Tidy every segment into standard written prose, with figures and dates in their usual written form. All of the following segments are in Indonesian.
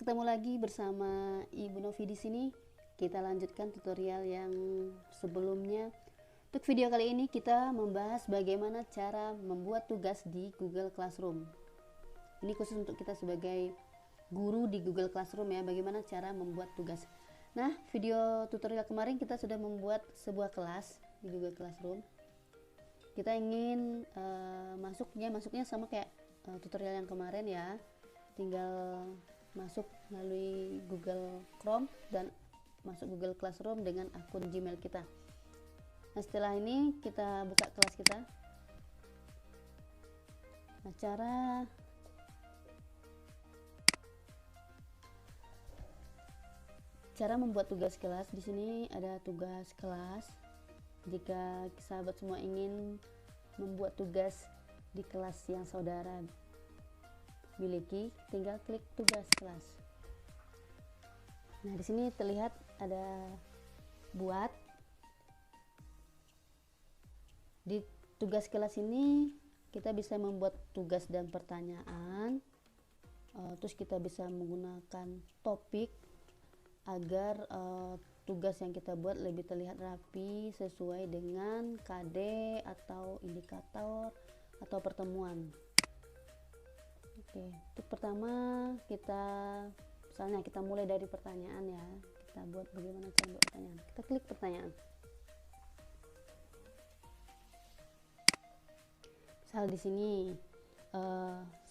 Ketemu lagi bersama Ibu Novi di sini. Kita lanjutkan tutorial yang sebelumnya. Untuk video kali ini kita membahas bagaimana cara membuat tugas di Google Classroom. Ini khusus untuk kita sebagai guru di Google Classroom ya, bagaimana cara membuat tugas. Nah, video tutorial kemarin kita sudah membuat sebuah kelas di Google Classroom. Kita ingin masuknya sama kayak tutorial yang kemarin ya. Tinggal masuk melalui Google Chrome dan masuk Google Classroom dengan akun Gmail kita. Nah, setelah ini kita buka kelas kita. Nah, cara membuat tugas kelas, di sini ada tugas kelas. Jika sahabat semua ingin membuat tugas di kelas yang saudara miliki, tinggal klik tugas kelas. Nah, di sini terlihat ada buat. Di tugas kelas ini kita bisa membuat tugas dan pertanyaan. Terus kita bisa menggunakan topik agar tugas yang kita buat lebih terlihat rapi sesuai dengan KD atau indikator atau pertemuan. Oke, untuk pertama misalnya kita mulai dari pertanyaan ya. Kita buat bagaimana cara buat pertanyaan. Kita klik pertanyaan. Misal di sini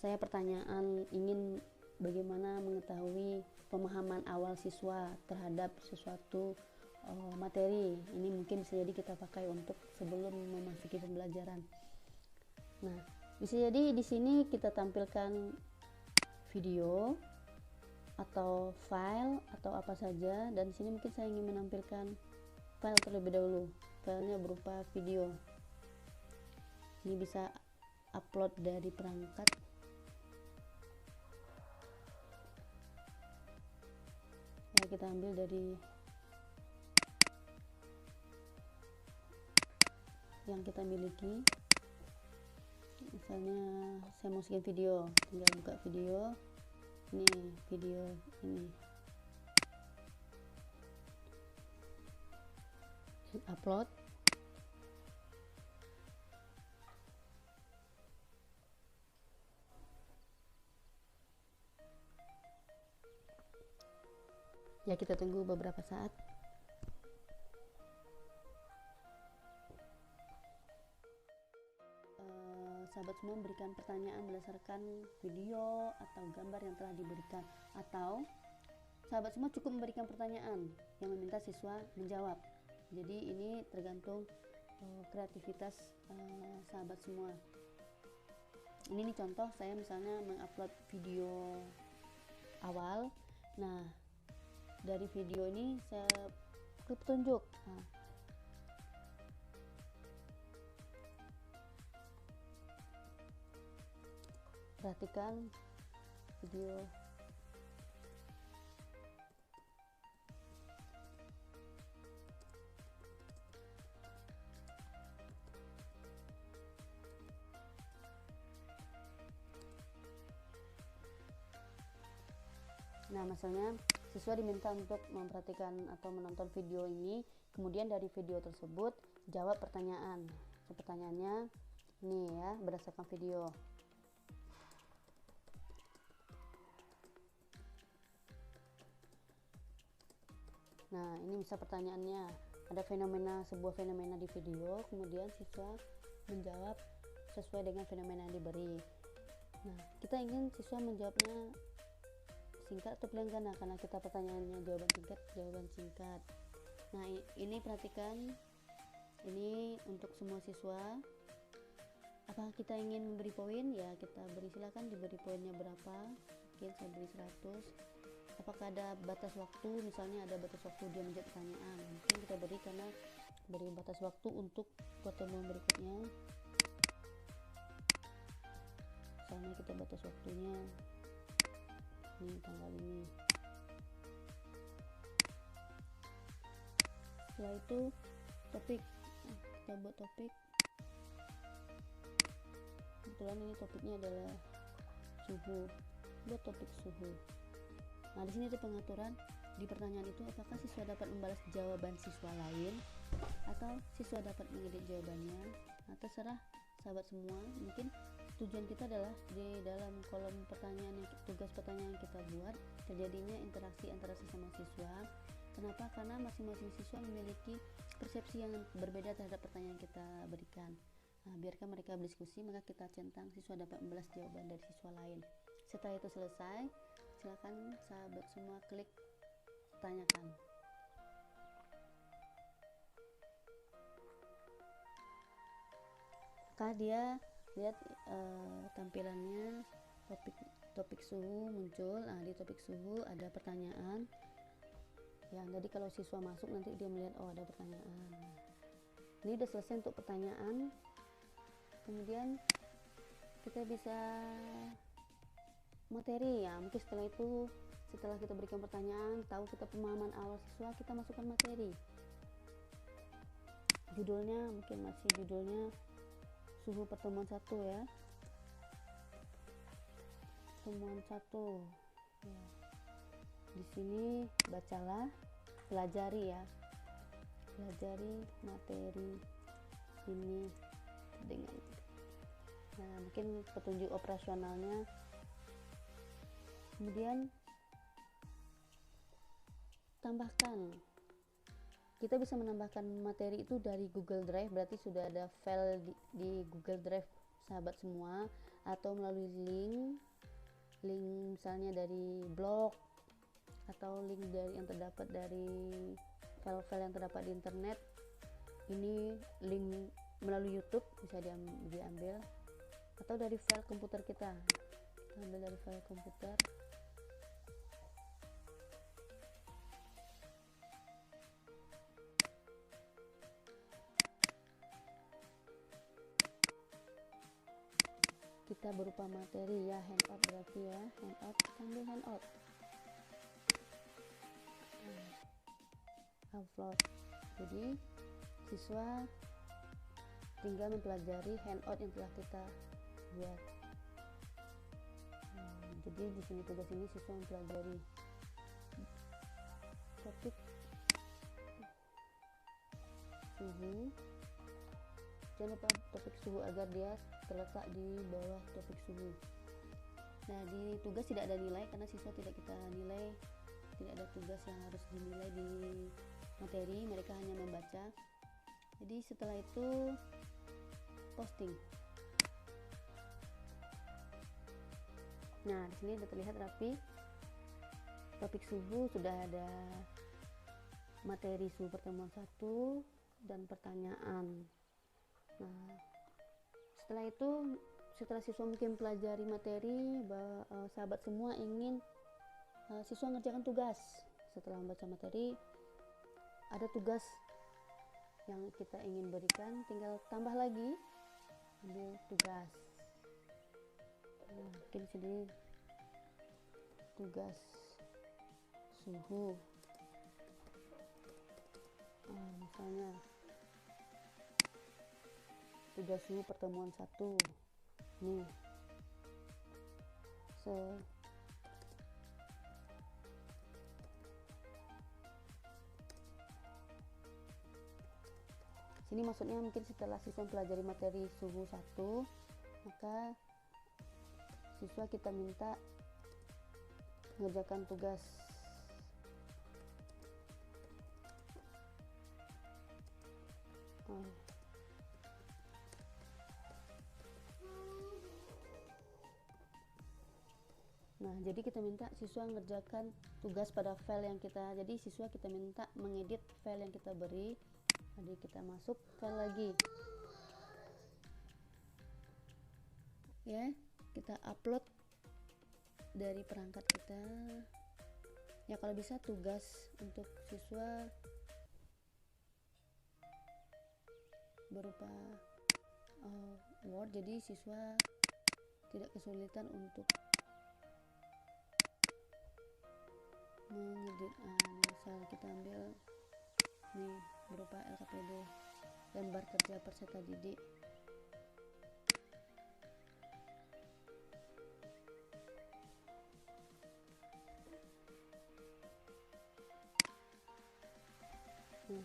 saya pertanyaan ingin bagaimana mengetahui pemahaman awal siswa terhadap sesuatu materi. Ini mungkin bisa jadi kita pakai untuk sebelum memasuki pembelajaran. Nah, bisa jadi di sini kita tampilkan video atau file atau apa saja, dan di sini mungkin saya ingin menampilkan file terlebih dahulu. Filenya berupa video. Ini bisa upload dari perangkat. Ya, kita ambil dari yang kita miliki. Misalnya saya mau bikin video, tinggal buka video. Ini video ini, upload. Ya, kita tunggu beberapa saat. Sahabat semua memberikan pertanyaan berdasarkan video atau gambar yang telah diberikan, atau sahabat semua cukup memberikan pertanyaan yang meminta siswa menjawab. Jadi ini tergantung kreativitas sahabat semua. Ini nih contoh, saya misalnya mengupload video awal. Nah, dari video ini saya klik petunjuk. Nah, perhatikan video. Nah, misalnya siswa diminta untuk memperhatikan atau menonton video ini, kemudian dari video tersebut jawab pertanyaan. Pertanyaannya nih ya, berdasarkan video. Nah, ini bisa pertanyaannya, ada sebuah fenomena di video, kemudian siswa menjawab sesuai dengan fenomena yang diberi. Nah, kita ingin siswa menjawabnya singkat atau gana, karena kita pertanyaannya jawaban singkat. Nah, ini perhatikan, ini untuk semua siswa. Apakah kita ingin memberi poin? Ya, kita beri, silakan diberi poinnya berapa. Mungkin saya beri 100. Apakah ada batas waktu? Misalnya ada batas waktu dia menjawab pertanyaan, mungkin kita beri karena beri batas waktu untuk pertemuan berikutnya. Misalnya kita batas waktunya ini tanggal ini. Setelah itu topik. Kita buat topik. Kebetulan ini topiknya adalah suhu. Buat topik suhu. Nah, di sini ada pengaturan di pertanyaan itu, apakah siswa dapat membalas jawaban siswa lain atau siswa dapat mengedit jawabannya. Nah, terserah sahabat semua. Mungkin tujuan kita adalah di dalam kolom pertanyaan tugas pertanyaan yang kita buat terjadinya interaksi antara sesama siswa. Kenapa? Karena masing-masing siswa memiliki persepsi yang berbeda terhadap pertanyaan yang kita berikan. Nah, biarkan mereka berdiskusi, maka kita centang siswa dapat membalas jawaban dari siswa lain. Setelah itu selesai, silakan sahabat semua klik tanyakan. Maka dia lihat tampilannya topik suhu muncul. Nah, di topik suhu ada pertanyaan. Ya, jadi kalau siswa masuk nanti dia melihat oh ada pertanyaan. Ini udah selesai untuk pertanyaan. Kemudian kita bisa materi ya. Mungkin setelah itu, setelah kita berikan pertanyaan, tahu kita pemahaman awal siswa, kita masukkan materi. Judulnya mungkin masih judulnya suhu pertemuan 1 ya. Pertemuan 1. Ya. Di sini bacalah, pelajari ya. Pelajari materi ini dengan mungkin petunjuk operasionalnya. Kemudian tambahkan. Kita bisa menambahkan materi itu dari Google Drive, berarti sudah ada file di Google Drive sahabat semua, atau melalui link misalnya dari blog atau link dari yang terdapat dari file-file yang terdapat di internet. Ini link melalui YouTube bisa diambil, atau dari file komputer kita ambil dari file komputer. Kita berupa materi ya, handout berarti ya, handout, ambil handout, upload. Jadi siswa tinggal mempelajari handout yang telah kita buat. Jadi di sini tugas ini siswa mempelajari topik suhu. Jangan lupa topik suhu agar dia terletak di bawah topik suhu. Nah, di tugas tidak ada nilai karena siswa tidak kita nilai, tidak ada tugas yang harus dinilai di materi, mereka hanya membaca. Jadi setelah itu posting. Nah, di sini sudah terlihat rapi. Topik suhu sudah ada materi suhu pertemuan 1 dan pertanyaan. Nah, setelah itu, setelah siswa mungkin pelajari materi, sahabat semua ingin siswa mengerjakan tugas. Setelah membaca materi, ada tugas yang kita ingin berikan, tinggal tambah lagi, ambil tugas. Mungkin sini tugas suhu, misalnya tugas suhu pertemuan 1 nih. Sini maksudnya mungkin setelah siswa pelajari materi suhu 1, maka siswa kita minta mengerjakan tugas. Nah, jadi kita minta siswa mengerjakan tugas pada file yang kita, jadi siswa kita minta mengedit file yang kita beri. Jadi kita masuk file lagi ya, kita upload dari perangkat kita ya. Kalau bisa tugas untuk siswa berupa Word, jadi siswa tidak kesulitan untuk mengedit. Misal kita ambil nih berupa LKPD, lembar kerja peserta didik. Nah,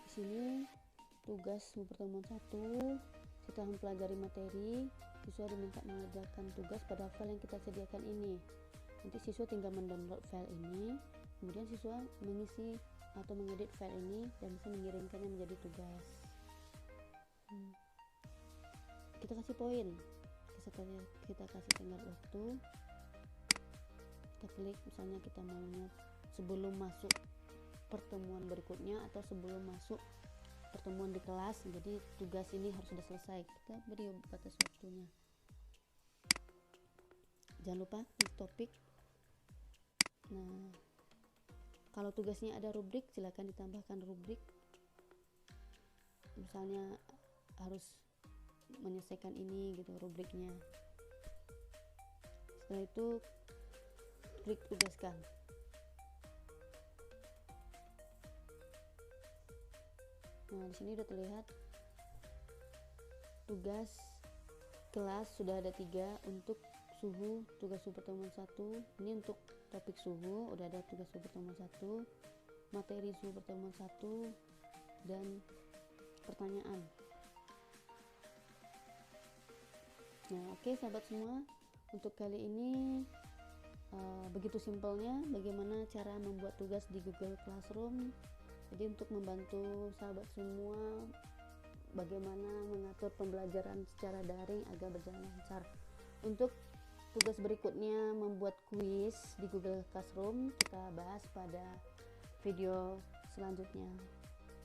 di sini tugas pertemuan 1, setelah mempelajari materi, siswa diminta mengerjakan tugas pada file yang kita sediakan ini. Nanti siswa tinggal mendownload file ini, kemudian siswa mengisi atau mengedit file ini dan bisa mengirimkannya menjadi tugas. Kita kasih poin, kita kasih tenggat waktu, kita klik misalnya kita maunya sebelum masuk pertemuan berikutnya atau sebelum masuk pertemuan di kelas, jadi tugas ini harus sudah selesai, kita beri batas waktunya. Jangan lupa klik topik. Nah, kalau tugasnya ada rubrik, silakan ditambahkan rubrik, misalnya harus menyelesaikan ini gitu rubriknya. Setelah itu klik tugaskan. Nah, di sini udah terlihat tugas kelas sudah ada 3 untuk suhu, tugas suhu pertemuan 1. Ini untuk topik suhu udah ada tugas suhu pertemuan 1, materi suhu pertemuan 1, dan pertanyaan. Nah, oke sahabat semua, untuk kali ini begitu simpelnya bagaimana cara membuat tugas di Google Classroom. Jadi untuk membantu sahabat semua bagaimana mengatur pembelajaran secara daring agar berjalan lancar. Untuk tugas berikutnya membuat kuis di Google Classroom kita bahas pada video selanjutnya.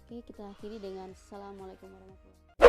Oke, kita akhiri dengan Assalamualaikum warahmatullahi wabarakatuh.